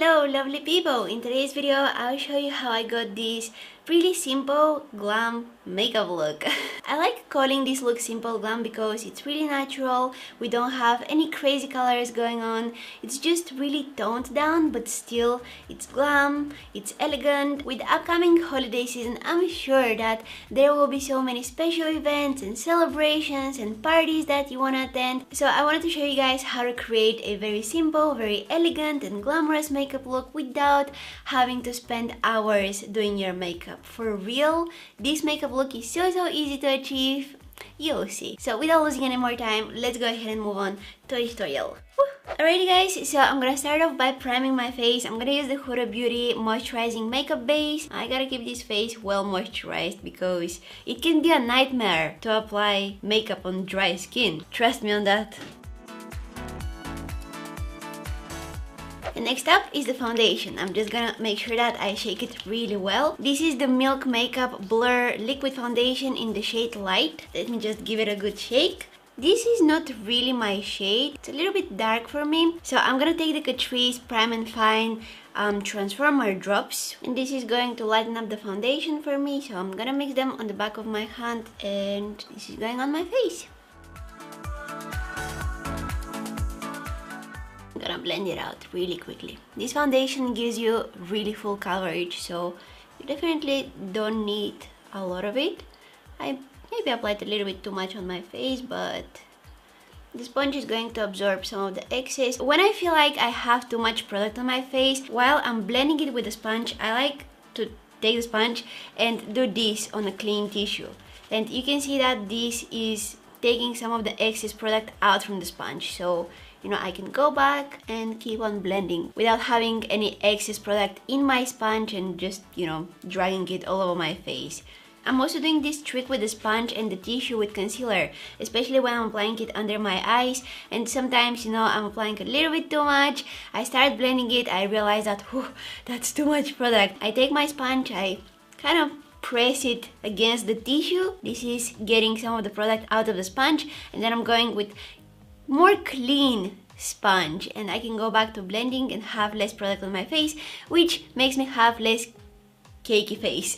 Hello lovely people! In today's video I'll show you how I got this really simple glam makeup look. I like calling this look simple glam because it's really natural, we don't have any crazy colors going on, it's just really toned down but still it's glam, it's elegant. With the upcoming holiday season I'm sure that there will be so many special events and celebrations and parties that you want to attend. So I wanted to show you guys how to create a very simple, very elegant and glamorous makeup look without having to spend hours doing your makeup. For real, this makeup look is so easy to achieve. You'll see. So without losing any more time, let's go ahead and move on to the tutorial. Alrighty guys, so I'm gonna start off by priming my face. I'm gonna use the Huda Beauty moisturizing makeup base. I gotta keep this face well moisturized because it can be a nightmare to apply makeup on dry skin. Trust me on that. And next up is the foundation. I'm just gonna make sure that I shake it really well. This is the Milk Makeup Blur Liquid Foundation in the shade Light. Let me just give it a good shake. This is not really my shade. It's a little bit dark for me. So I'm gonna take the Catrice Prime and Fine Transformer drops. And this is going to lighten up the foundation for me. So I'm gonna mix them on the back of my hand and this is going on my face. I'm gonna blend it out really quickly. This foundation gives you really full coverage, so you definitely don't need a lot of it. I maybe applied a little bit too much on my face, but the sponge is going to absorb some of the excess. When I feel like I have too much product on my face, while I'm blending it with the sponge, I like to take the sponge and do this on a clean tissue. And you can see that this is taking some of the excess product out from the sponge. So you know, I can go back and keep on blending without having any excess product in my sponge and just, you know, dragging it all over my face. I'm also doing this trick with the sponge and the tissue with concealer, especially when I'm applying it under my eyes, and sometimes, you know, I'm applying a little bit too much. I start blending it, I realize that, whew, that's too much product. I take my sponge, I kind of press it against the tissue. This is getting some of the product out of the sponge, and then I'm going with more clean sponge and I can go back to blending and have less product on my face, which makes me have less cakey face.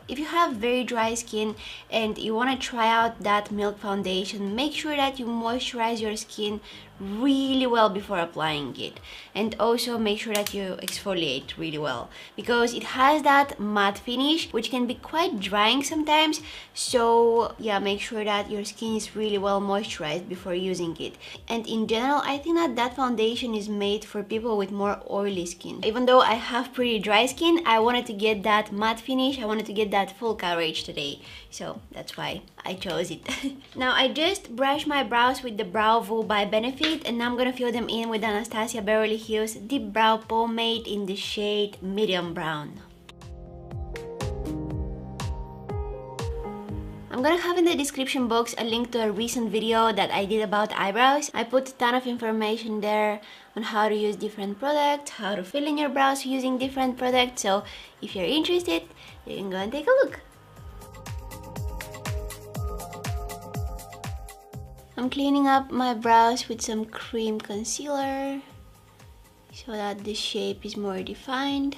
If you have very dry skin and you want to try out that Milk foundation, make sure that you moisturize your skin really well before applying it, and also make sure that you exfoliate really well because it has that matte finish which can be quite drying sometimes. So yeah, make sure that your skin is really well moisturized before using it. And in general, I think that that foundation is made for people with more oily skin. Even though I have pretty dry skin, I wanted to get that matte finish, I wanted to get that full coverage today, so that's why I chose it. Now I just brushed my brows with the Brow Vo by Benefit, and now I'm gonna fill them in with Anastasia Beverly Hills Deep Brow Pomade in the shade Medium Brown. I'm gonna have in the description box a link to a recent video that I did about eyebrows. I put a ton of information there on how to use different products, how to fill in your brows using different products, so if you're interested, you can go and take a look. I'm cleaning up my brows with some cream concealer so that the shape is more defined.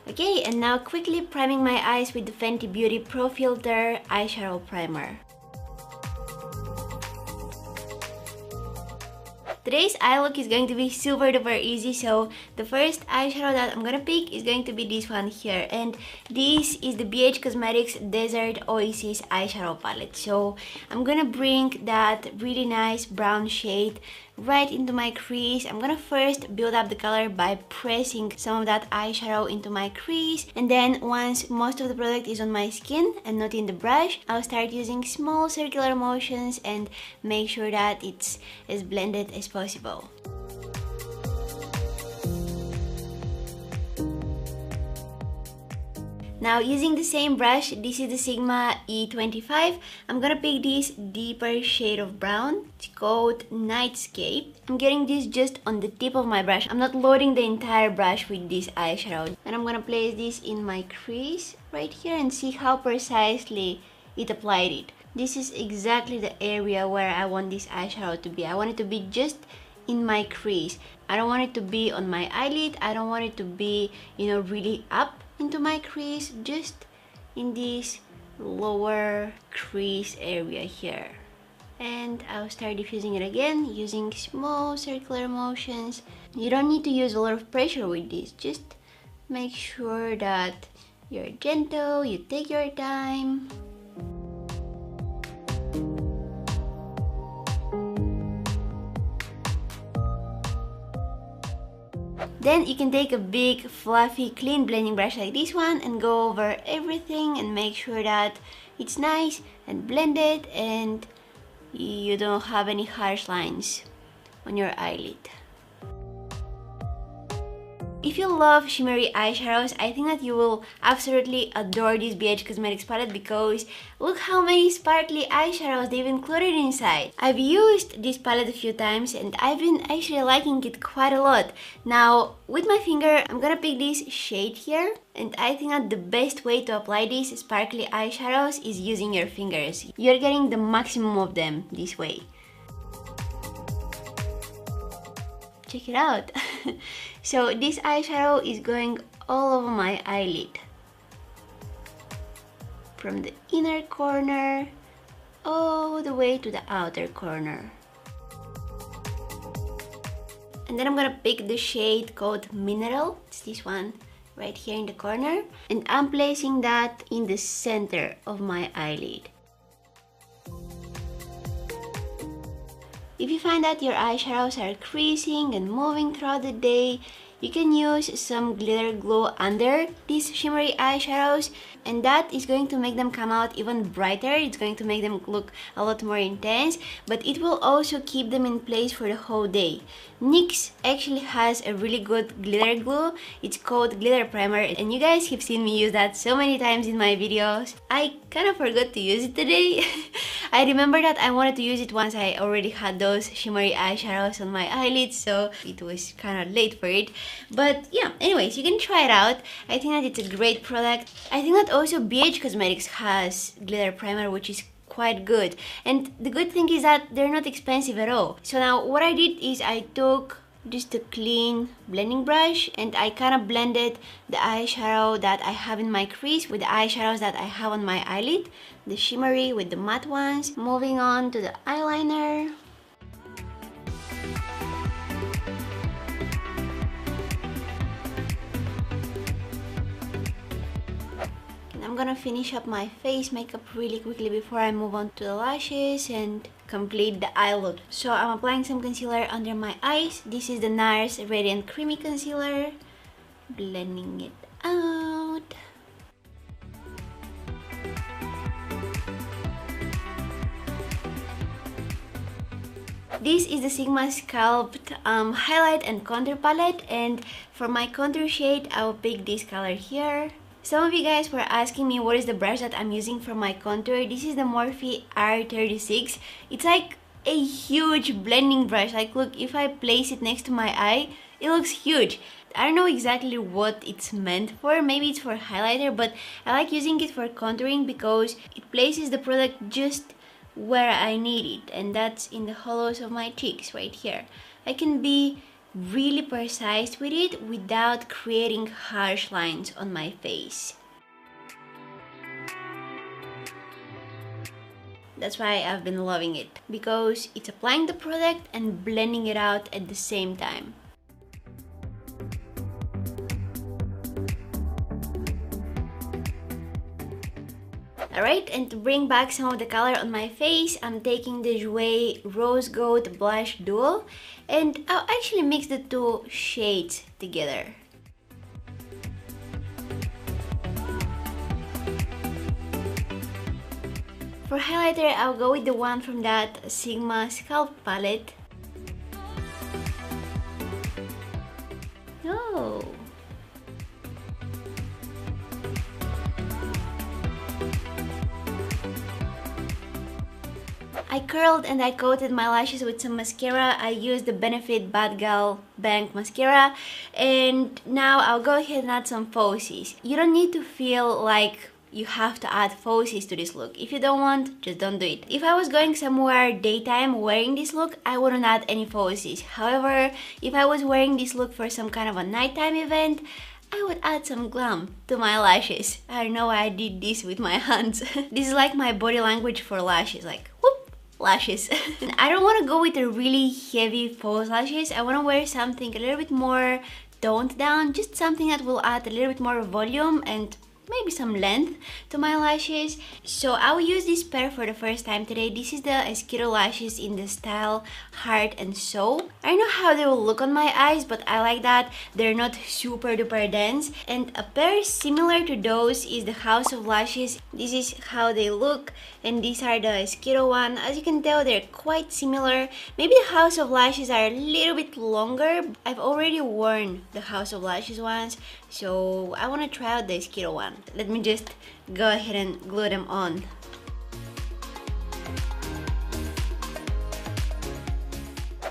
Okay, and now quickly priming my eyes with the Fenty Beauty Pro Filter Eyeshadow Primer. Today's eye look is going to be super duper easy, so the first eyeshadow that I'm gonna pick is going to be this one here, and this is the BH Cosmetics Desert Oasis eyeshadow palette. So I'm gonna bring that really nice brown shade right into my crease. I'm gonna first build up the color by pressing some of that eyeshadow into my crease, and then once most of the product is on my skin and not in the brush, I'll start using small circular motions and make sure that it's as blended as possible. Now using the same brush, this is the Sigma E25, I'm gonna pick this deeper shade of brown. It's called Nightscape. I'm getting this just on the tip of my brush. I'm not loading the entire brush with this eyeshadow. And I'm gonna place this in my crease right here and see how precisely it applied it. This is exactly the area where I want this eyeshadow to be. I want it to be just in my crease. I don't want it to be on my eyelid. I don't want it to be, you know, really up into my crease. Just in this lower crease area here. And I'll start diffusing it again using small circular motions. You don't need to use a lot of pressure with this. Just make sure that you're gentle, you take your time. Then you can take a big, fluffy, clean blending brush like this one and go over everything and make sure that it's nice and blended and you don't have any harsh lines on your eyelid. If you love shimmery eyeshadows, I think that you will absolutely adore this BH Cosmetics palette because look how many sparkly eyeshadows they've included inside. I've used this palette a few times and I've been actually liking it quite a lot. Now, with my finger, I'm gonna pick this shade here, and I think that the best way to apply these sparkly eyeshadows is using your fingers. You're getting the maximum of them this way. Check it out. So this eyeshadow is going all over my eyelid, from the inner corner all the way to the outer corner. And then I'm gonna pick the shade called Mineral. It's this one right here in the corner, and I'm placing that in the center of my eyelid. If you find that your eyeshadows are creasing and moving throughout the day, you can use some glitter glue under these shimmery eyeshadows, and that is going to make them come out even brighter. It's going to make them look a lot more intense, but it will also keep them in place for the whole day. NYX actually has a really good glitter glue. It's called Glitter Primer, and you guys have seen me use that so many times in my videos. I kind of forgot to use it today. I remember that I wanted to use it once I already had those shimmery eyeshadows on my eyelids, so it was kind of late for it. But yeah, anyways, you can try it out. I think that it's a great product. I think that also BH Cosmetics has glitter primer, which is quite good. And the good thing is that they're not expensive at all. So now what I did is I took just a clean blending brush and I kind of blended the eyeshadow that I have in my crease with the eyeshadows that I have on my eyelid, the shimmery with the matte ones. Moving on to the eyeliner. I'm gonna finish up my face makeup really quickly before I move on to the lashes and complete the eye look. So I'm applying some concealer under my eyes. This is the NARS Radiant Creamy Concealer. Blending it out. This is the Sigma Sculpt Highlight and Contour Palette, and for my contour shade, I will pick this color here. Some of you guys were asking me what is the brush that I'm using for my contour. This is the Morphe R36. It's like a huge blending brush. Like, look, if I place it next to my eye, it looks huge. I don't know exactly what it's meant for. Maybe it's for highlighter, but I like using it for contouring because it places the product just where I need it, and that's in the hollows of my cheeks right here. I can be really precise with it without creating harsh lines on my face. That's why I've been loving it, because it's applying the product and blending it out at the same time. Alright, and to bring back some of the color on my face, I'm taking the Jouer Rose Gold Blush Duo, and I'll actually mix the two shades together. For highlighter, I'll go with the one from that Sigma Sculpt palette. Oh! I curled and I coated my lashes with some mascara. I used the Benefit Bad Gal Bank mascara, and now I'll go ahead and add some falsies. You don't need to feel like you have to add falsies to this look. If you don't want, just don't do it. If I was going somewhere daytime wearing this look, I wouldn't add any falsies. However, if I was wearing this look for some kind of a nighttime event, I would add some glam to my lashes. I don't know why I did this with my hands. This is like my body language for lashes, like whoop, lashes. I don't want to go with the really heavy false lashes. I want to wear something a little bit more toned down, just something that will add a little bit more volume and maybe some length to my lashes. So I will use this pair for the first time today. This is the Skittle lashes in the style Heart and Soul. I don't know how they will look on my eyes, but I like that they're not super duper dense. And a pair similar to those is the House of Lashes. This is how they look, and these are the Skittle one. As you can tell, they're quite similar. Maybe the House of Lashes are a little bit longer. I've already worn the House of Lashes ones, so I want to try out the Skittle one. Let me just go ahead and glue them on.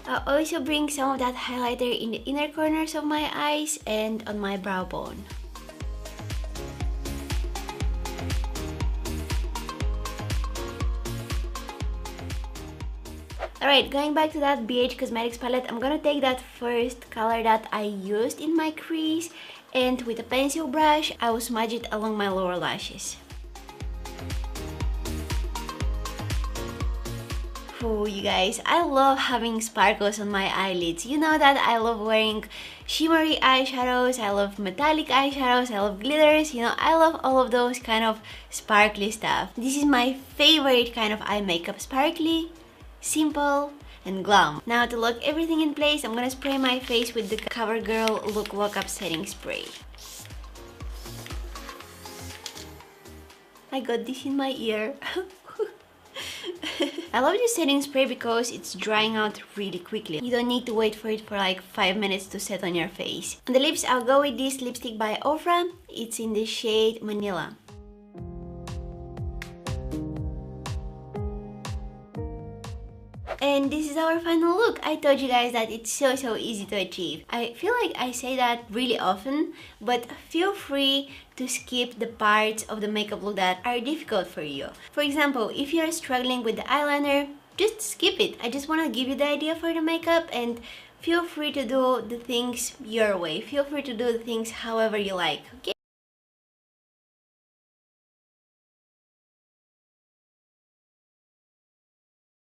I'll also bring some of that highlighter in the inner corners of my eyes and on my brow bone. Alright, going back to that BH Cosmetics palette, I'm gonna take that first color that I used in my crease, and with a pencil brush, I will smudge it along my lower lashes. Oh, you guys, I love having sparkles on my eyelids. You know that I love wearing shimmery eyeshadows, I love metallic eyeshadows, I love glitters, you know, I love all of those kind of sparkly stuff. This is my favorite kind of eye makeup, sparkly, simple, and glam. Now to lock everything in place, I'm gonna spray my face with the CoverGirl Look Lock Up Setting Spray. I got this in my ear. I love this setting spray because it's drying out really quickly. You don't need to wait for it for like 5 minutes to set on your face. On the lips, I'll go with this lipstick by Ofra. It's in the shade Manila. And this is our final look. I told you guys that it's so easy to achieve. I feel like I say that really often, but feel free to skip the parts of the makeup look that are difficult for you. For example, if you're struggling with the eyeliner, just skip it. I just want to give you the idea for the makeup, and feel free to do the things your way. Feel free to do the things however you like, okay?